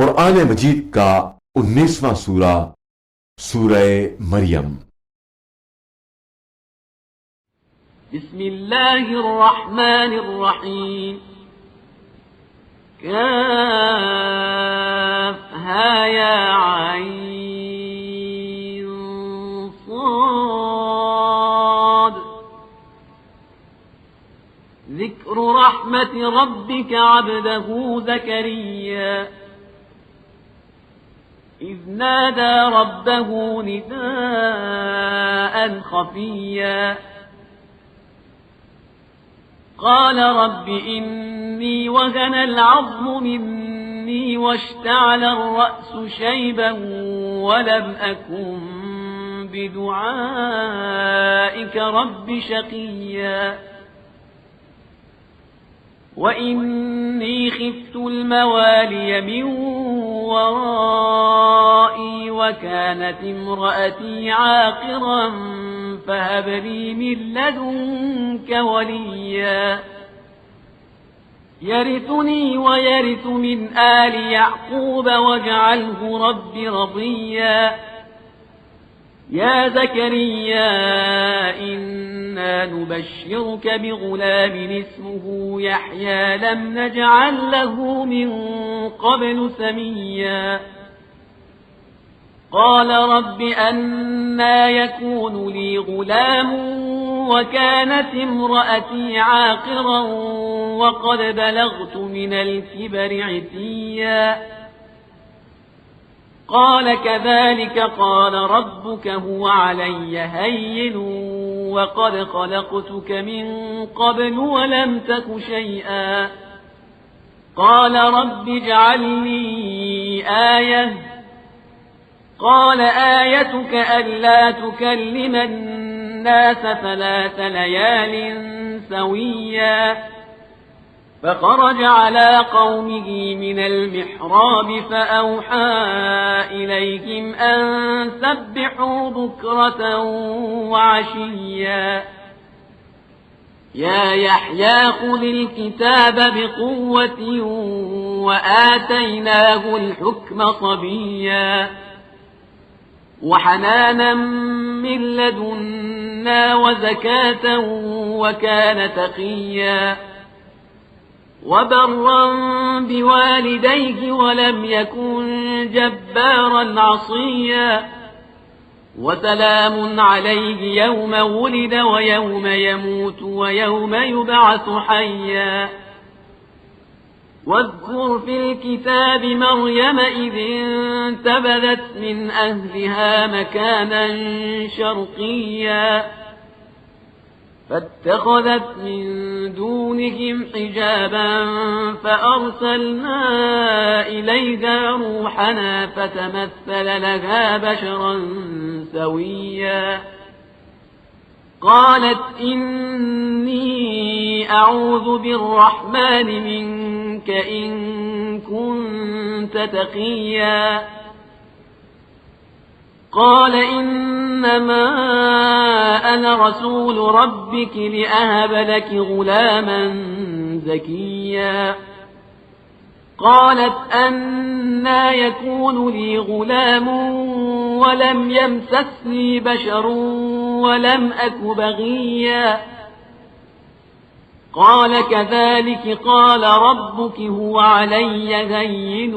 कुरान मजीद का 19वां सूरा सूरह मरियम। बिस्मिल्लाहिर्रहमानिर्रहीम। काफ़हा या आइन साद। ذكر رحمة ربك عبده زكريا إذ نادى ربه نداء خفيا قال رب إني وهن العظم مني واشتعل الرأس شيبا ولم أكن بدعائك رب شقيا وإني خفت الموالي من ورائي وكانت امرأتي عاقرا فهب لي من لدنك وليا يرثني ويرث من آل يعقوب واجعله رب رضيا يا زكريا إنا نبشرك بغلام اسمه يحيى لم نجعل له من قبل سميا قال رب أنى يكون لي غلام وكانت امرأتي عاقرا وقد بلغت من الكبر عتيا قال كذلك قال ربك هو علي هين وقد خلقتك من قبل ولم تك شيئا قال رب اجعل لي آية قال آيتك ألا تكلم الناس 3 ليال سويا فخرج على قومه من المحراب فأوحى إليهم أن سبحوا بكرة وعشيا يا يحيى خذ الكتاب بقوة وآتيناه الحكم صبيا وحنانا من لدنا وزكاة وكان تقيا وبرا بوالديه ولم يكن جبارا عصيا وسلام عليه يوم ولد ويوم يموت ويوم يبعث حيا واذكر في الكتاب مريم إذ انتبذت من أهلها مكانا شرقيا فاتخذت من دونهم حجابا فأرسلنا إليها روحنا فتمثل لها بشرا سويا قالت إني أعوذ بالرحمن منك إن كنت تقيا قال إنما أنا رسول ربك لأهب لك غلاما زكيا قالت أنى يكون لي غلام ولم يمسسني بشر ولم أك بغيا قال كذلك قال ربك هو علي هين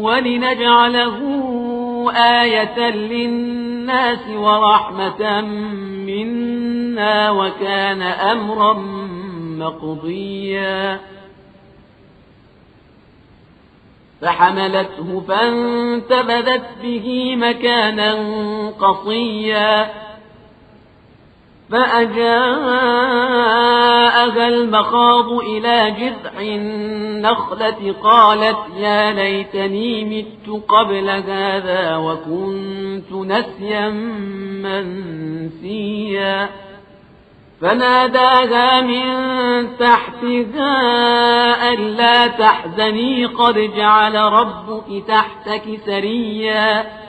ولنجعله آية للناس ورحمة منا وكان أمرا مقضيا فحملته فانتبذت به مكانا قصيا فأجاءها المخاض إلى جذع النخلة قالت يا ليتني مت قبل هذا وكنت نسيا منسيا فناداها من تحتها ألا تحزني قد جعل ربك تحتك سريا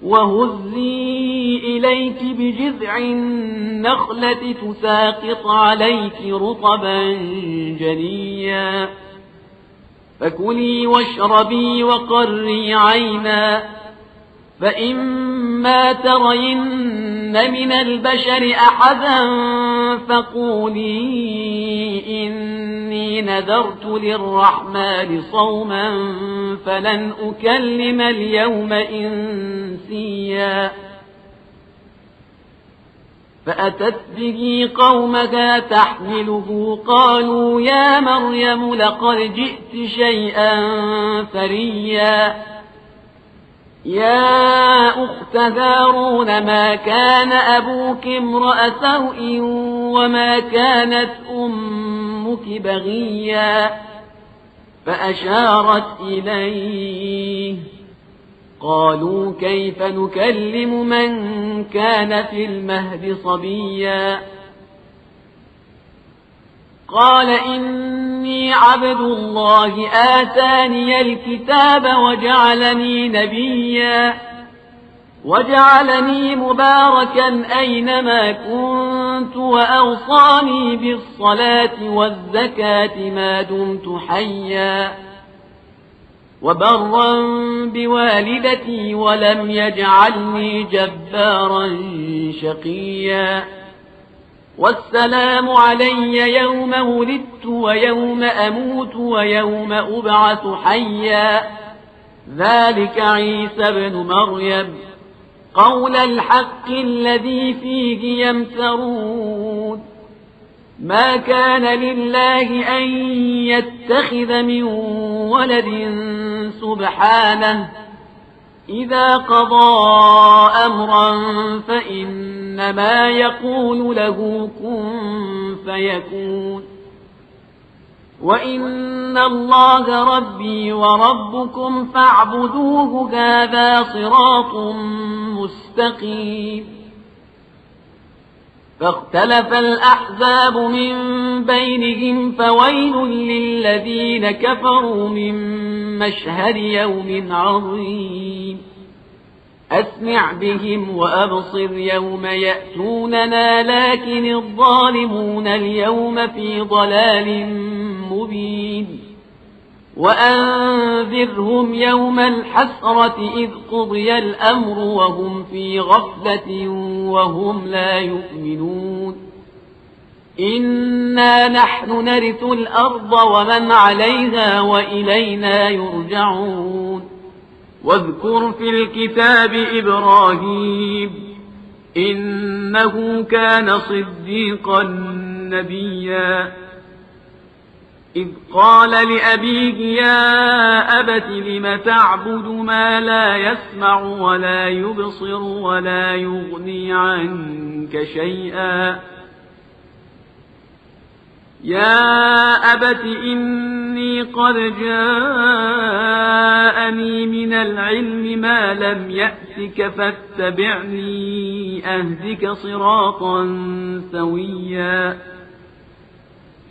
وهزي إليك بجذع النخلة تساقط عليك رطبا جنيا فكلي واشربي وقري عينا، فإما ترين من البشر أحدا فقولي إني نذرت للرحمن صوما فلن أكلم اليوم إنسيا. فأتت به قومها تحمله قالوا يا مريم لقد جئت شيئا فريا. يا أخت هارون ما كان أبوك امرأ سوء وما كانت أمك بغيا. فأشارت إليه قالوا كيف نكلم من كان في المهد صبيا. قال إني عبد الله آتاني الكتاب وجعلني نبيا وجعلني مباركا أينما كنت وأوصاني بالصلاة والزكاة ما دمت حيا وبرا بوالدتي ولم يجعلني جبارا شقيا. والسلام علي يوم ولدت ويوم أموت ويوم أبعث حيا. ذلك عيسى ابن مريم قول الحق الذي فيه يمترون. ما كان لله أن يتخذ من ولد سبحانه إذا قضى أمرا فإنما يقول له كن فيكون. وإن الله ربي وربكم فاعبدوه هذا صراط مستقيم. فاختلف الأحزاب من بينهم فويل للذين كفروا من مشهد يوم عظيم. أسمع بهم وأبصر يوم يأتوننا لكن الظالمون اليوم في ضلال مبين. وأنذرهم يوم الحسرة إذ قضي الأمر وهم في غفلة وهم لا يؤمنون. إنا نحن نرث الأرض ومن عليها وإلينا يرجعون. واذكر في الكتاب إبراهيم إنه كان صديقا نبيا. إذ قال لأبيه يا أبت لم تعبد ما لا يسمع ولا يبصر ولا يغني عنك شيئا. يا أبت إني قد جاءني من العلم ما لم يأتك فاتبعني أهدك صراطا سويا.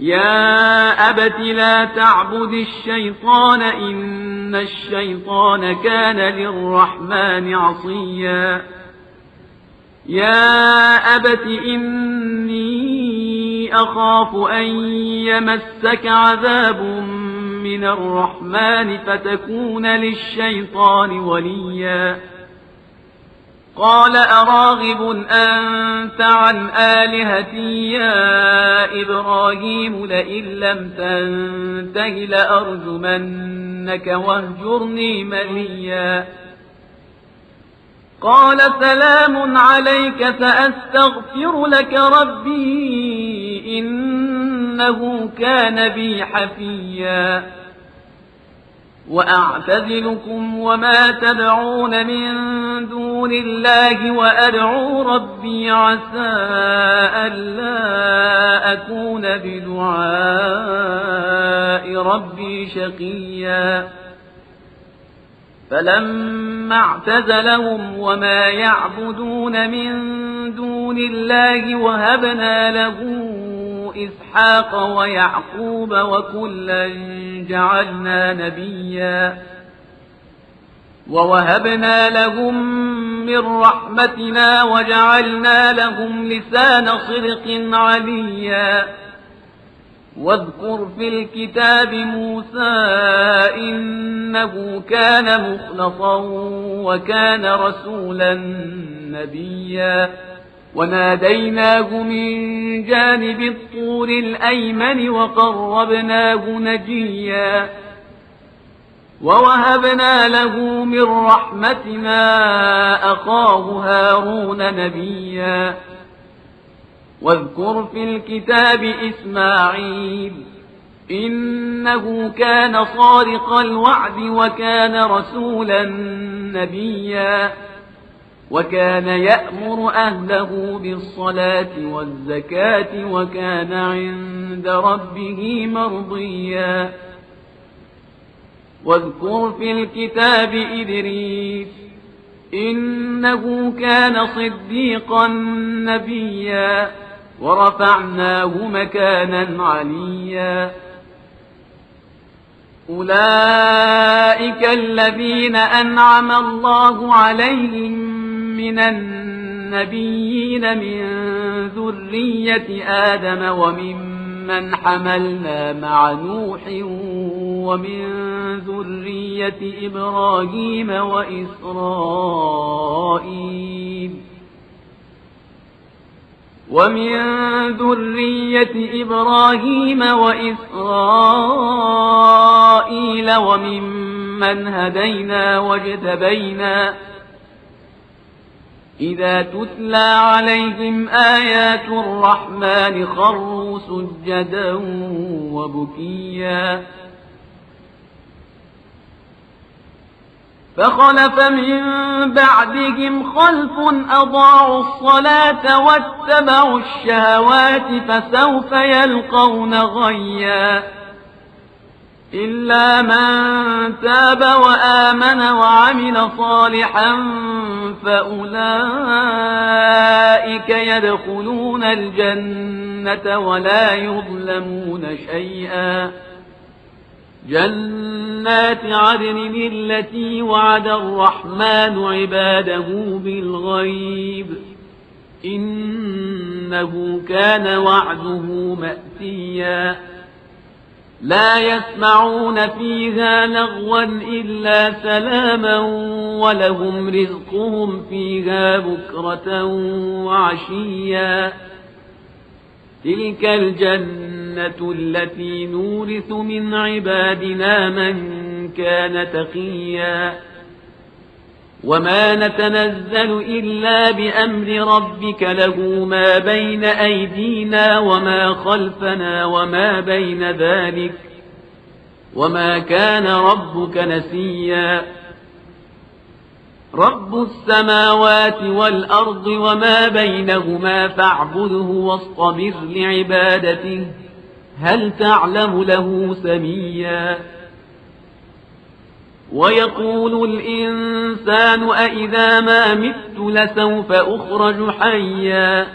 يا أبت لا تعبد الشيطان إن الشيطان كان للرحمن عصيا. يا أبت إني أخاف أن يمسك عذاب من الرحمن فتكون للشيطان وليا. قال أراغب أنت عن آلهتي يا إبراهيم لئن لم تنته لأرجمنك واهجرني مليا. قال سلام عليك سأستغفر لك ربي إنه كان بي حفيا. وأعتزلكم وما تدعون من دون الله وأدعو ربي عسى ألا أكون بدعاء ربي شقيا. فلما اعتزلهم وما يعبدون من دون الله وهبنا له إسحاق ويعقوب وكلا جعلنا نبيا. ووهبنا لهم من رحمتنا وجعلنا لهم لسان صدق عليا. واذكر في الكتاب موسى إنه كان مخلصا وكان رسولا نبيا وناديناه من جانب الطور الأيمن وقربناه نجيا ووهبنا له من رحمتنا أخاه هارون نبيا واذكر في الكتاب إسماعيل إنه كان صادق الوعد وكان رسولا نبيا وكان يأمر أهله بالصلاة والزكاة وكان عند ربه مرضيا واذكر في الكتاب إدريس إنه كان صديقا نبيا ورفعناه مكانا عليا أولئك الذين أنعم الله عليهم من النبيين من ذرية آدم وممن حملنا مع نوح ومن ذرية إبراهيم وإسرائيل وممن هدينا واجتبينا إذا تتلى عليهم آيات الرحمن خروا سجدا وبكيا فخلف من بعدهم خلف أضاعوا الصلاة واتبعوا الشهوات فسوف يلقون غيا إلا من تاب وآمن وعمل صالحا فأولئك يدخلون الجنة ولا يظلمون شيئا جنات عدن التي وعد الرحمن عباده بالغيب إنه كان وعده مأتيا لا يسمعون فيها لغوا إلا سلاما ولهم رزقهم فيها بكرة وعشيا تلك الجنة التي نورث من عبادنا من كان تقيا وما نتنزل إلا بأمر ربك له ما بين أيدينا وما خلفنا وما بين ذلك وما كان ربك نسيا رب السماوات والأرض وما بينهما فاعبده واصطبر لعبادته هل تعلم له سميا ويقول الإنسان أإذا ما مت لسوف أخرج حيا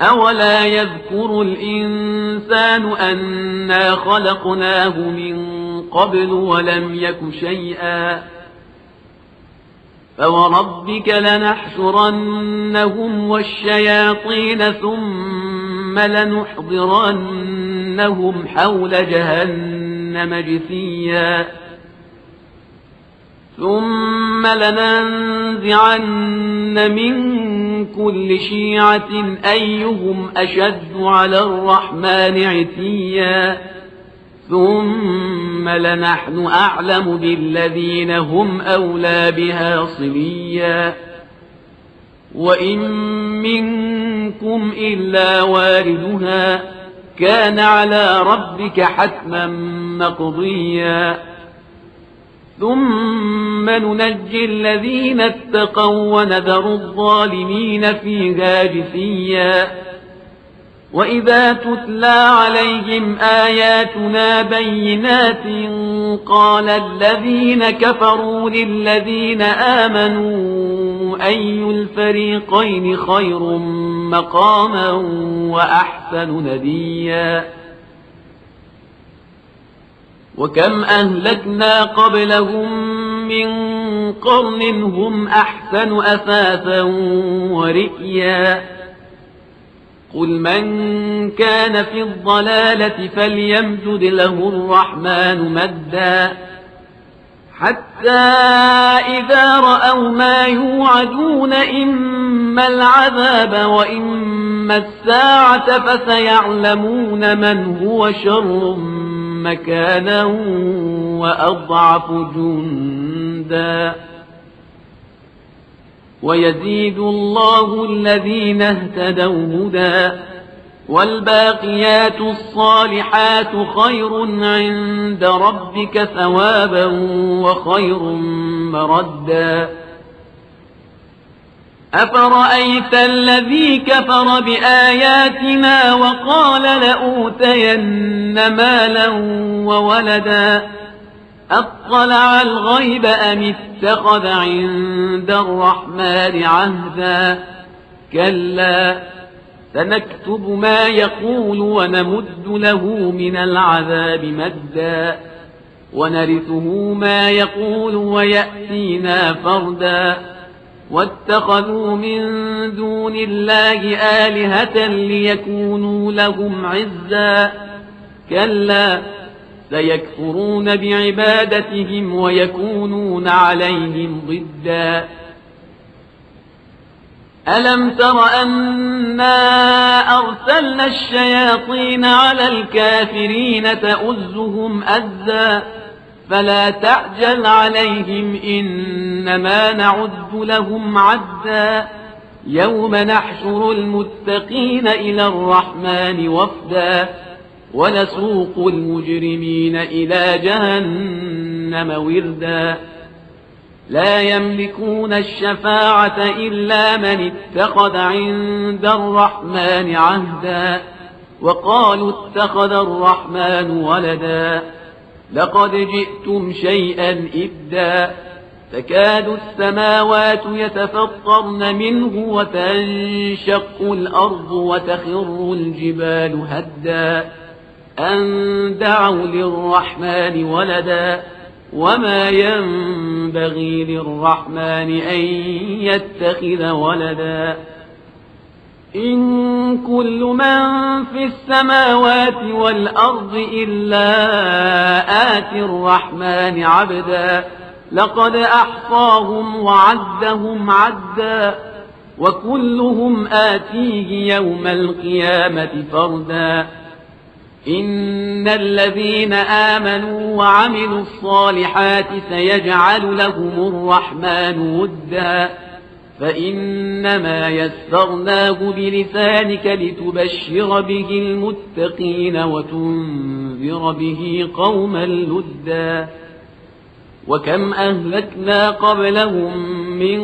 أولا يذكر الإنسان أنا خلقناه من قبل ولم يك شيئا فوربك لنحشرنهم والشياطين ثم لنحضرنهم حول جهنم جثيا ثم لننزعن من كل شيعة أيهم أشد على الرحمن عتيا ثم لنحن أعلم بالذين هم أولى بها صليا وإن منكم إلا واردها كان على ربك حتما مقضيا ثم ننجي الذين اتقوا ونذر الظالمين فيها جثيا وإذا تتلى عليهم آياتنا بينات قال الذين كفروا للذين آمنوا أي الفريقين خير مقاما وأحسن نديا وكم أهلكنا قبلهم من قرن هم أحسن أثاثا ورئيا قل من كان في الضلالة فليمدد له الرحمن مدا حتى إذا رأوا ما يوعدون إما العذاب وإما الساعة فسيعلمون من هو شر مكانا وأضعف جندا ويزيد الله الذين اهتدوا هدى والباقيات الصالحات خير عند ربك ثوابا وخير مردا أفرأيت الذي كفر بآياتنا وقال لأوتين مالا وولدا أطلع الغيب أم اتخذ عند الرحمن عهدا كلا سنكتب ما يقول ونمد له من العذاب مدا ونرثه ما يقول ويأتينا فردا واتخذوا من دون الله آلهة ليكونوا لهم عزا كلا سيكفرون بعبادتهم ويكونون عليهم ضدا ألم تر أنا أرسلنا الشياطين على الكافرين تؤزهم أزا فلا تعجل عليهم إنما نعد لهم عدا يوم نحشر المتقين إلى الرحمن وفدا ونسوق المجرمين إلى جهنم وردا لا يملكون الشفاعة إلا من اتخذ عند الرحمن عهدا وقالوا اتخذ الرحمن ولدا لقد جئتم شيئا إدا تكاد السماوات يتفطرن منه وتنشق الأرض وتخر الجبال هدا أن دعوا للرحمن ولدا وما ينبغي للرحمن أن يتخذ ولدا إن كل من في السماوات والأرض إلا آتي الرحمن عبدا لقد أحصاهم وعدهم عدا وكلهم آتيه يوم القيامة فردا إن الذين آمنوا وعملوا الصالحات سيجعل لهم الرحمن ودا فإنما يسرناه بلسانك لتبشر به المتقين وتنذر به قوما لدا وكم أهلكنا قبلهم من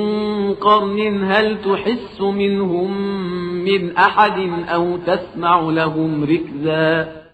قرن هل تحس منهم من أحد أو تسمع لهم ركزا